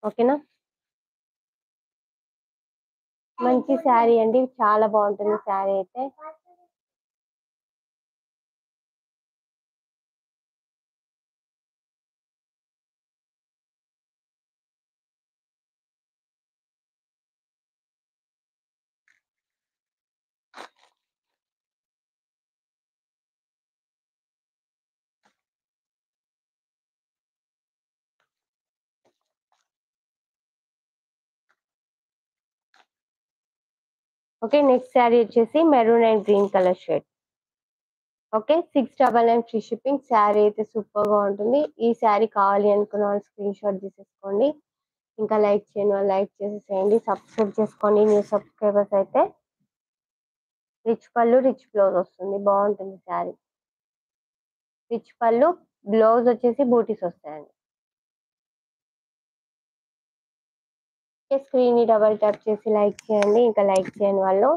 ఓకేనా. మంచి శారీ అండి, చాలా బాగుంటుంది శారీ అయితే. ఓకే, నెక్స్ట్ శారీ వచ్చేసి maroon and green colour shade. Okay, 699 free shipping. Sari అయితే సూపర్ గా ఉంటుంది. ఈ శారీ కావాలి అనుకున్న వాళ్ళు స్క్రీన్ షాట్ తీసేసుకోండి. ఇంకా లైక్ చేయని వాళ్ళు లైక్ చేసేసేయండి, సబ్స్క్రైబ్ చేసుకోండి. న్యూ సబ్స్క్రైబర్స్ అయితే రిచ్ పళ్ళు రిచ్ బ్లౌజ్ వస్తుంది, బాగుంటుంది శారీ. రిచ్ పళ్ళు, బ్లౌజ్ వచ్చేసి బూటీస్ వస్తాయండి. స్క్రీన్ ని డబల్ ట్యాప్ చేసి లైక్ చేయండి. ఇంకా లైక్ చేయని వాళ్ళు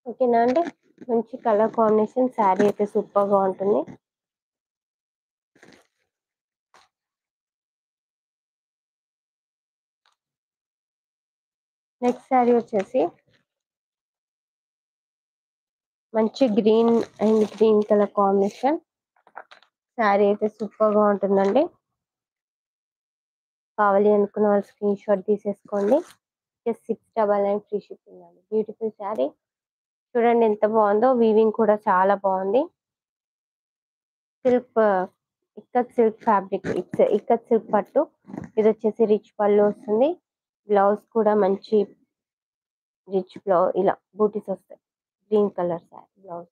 ఓకేనా అండి. మంచి కలర్ కాంబినేషన్, శారీ అయితే సూపర్ గా ఉంటుంది. నెక్స్ట్ శారీ వచ్చేసి మంచి green and green colour combination. Sari అయితే సూపర్ గా ఉంటుందండి. కావాలి అనుకున్న వాళ్ళు స్క్రీన్ షాట్ తీసేసుకోండి. జస్ట్ 699 ఫ్రీ షిప్పింగ్ అండి. బ్యూటిఫుల్ శారీ, చూడండి ఎంత బాగుందో. వీవింగ్ కూడా చాలా బాగుంది. Silk, ikat silk fabric, ikat silk పట్టు. ఇది వచ్చేసి రిచ్ పళ్ళు వస్తుంది. బ్లౌజ్ కూడా మంచి రిచ్ బ్లౌజ్, ఇలా బూటీస్ వస్తాయి. Green colour sari blouse.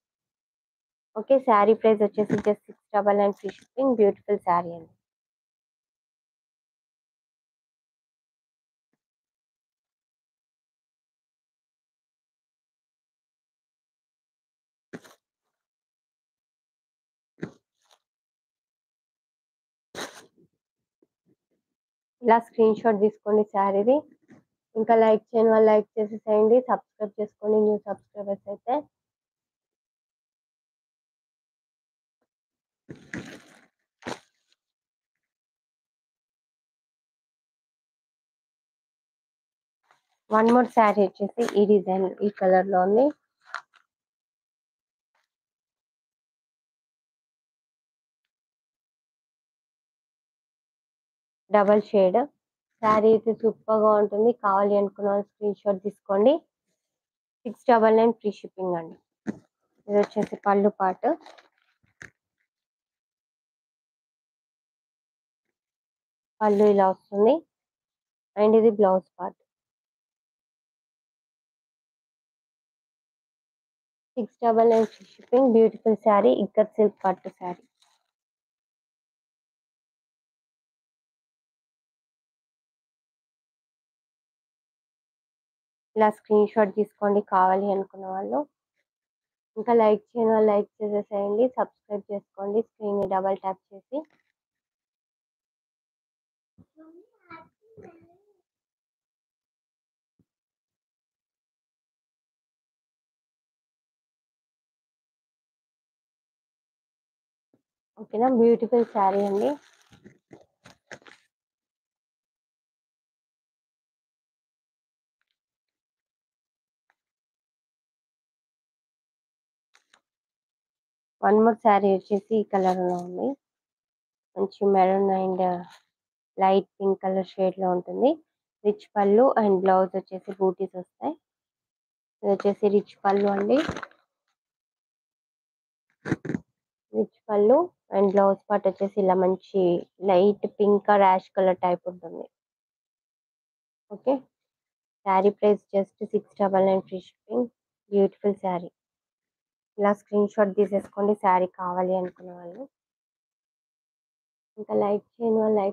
Okay, sari price వచ్చేసి just 699 free shipping. Beautiful sari అండి. ఇలా స్క్రీన్ షాట్ తీసుకోండి శారీది. ఇంకా లైక్ చేయని వాళ్ళు లైక్ చేసేసేయండి, సబ్స్క్రైబ్ చేసుకోండి న్యూ సబ్స్క్రైబర్స్ అయితే. వన్ మోర్ శారీ వచ్చేసి ఈ డిజైన్, ఈ కలర్ లో ఉంది. డబల్ షేడ్ శారీ అయితే సూపర్ గా ఉంటుంది. కావాలి అనుకున్న వాళ్ళు స్క్రీన్ షాట్ తీసుకోండి. 699 ఫ్రీ షిప్పింగ్ అండి. ఇది వచ్చేసి పళ్ళు పాటు, పళ్ళు ఇలా వస్తుంది. అండ్ ఇది blouse part. 699 free shipping. Beautiful sari, ikat silk పట్టు శారీ. ఇలా స్క్రీన్ షాట్ తీసుకోండి కావాలి అనుకున్న వాళ్ళు. ఇంకా లైక్ చేయని వాళ్ళు లైక్ చేసేసేయండి, సబ్స్క్రైబ్ చేసుకోండి స్క్రీన్ ని డబల్ ట్యాప్ చేసి. ఓకేనా, బ్యూటిఫుల్ శారీ అండి. వన్ మోర్ శారీ వచ్చేసి ఈ కలర్ లో ఉంది. మంచి maroon and light pink colour shade లో ఉంటుంది. రిచ్ పళ్ళు అండ్ బ్లౌజ్ వచ్చేసి బూటీస్ వస్తాయి. ఇది వచ్చేసి రిచ్ పళ్ళు అండి. రిచ్ పళ్ళు అండ్ బ్లౌజ్ పార్ట్ వచ్చేసి ఇలా మంచి light pink ash colour type ఉంటుంది. Okay, sari price just 699 free shipping. Beautiful sari. ఇలా స్క్రీన్ షాట్ తీసేసుకోండి శారీ కావాలి అనుకున్న వాళ్ళు. ఇంకా లైక్ చేయని వాళ్ళు లైక్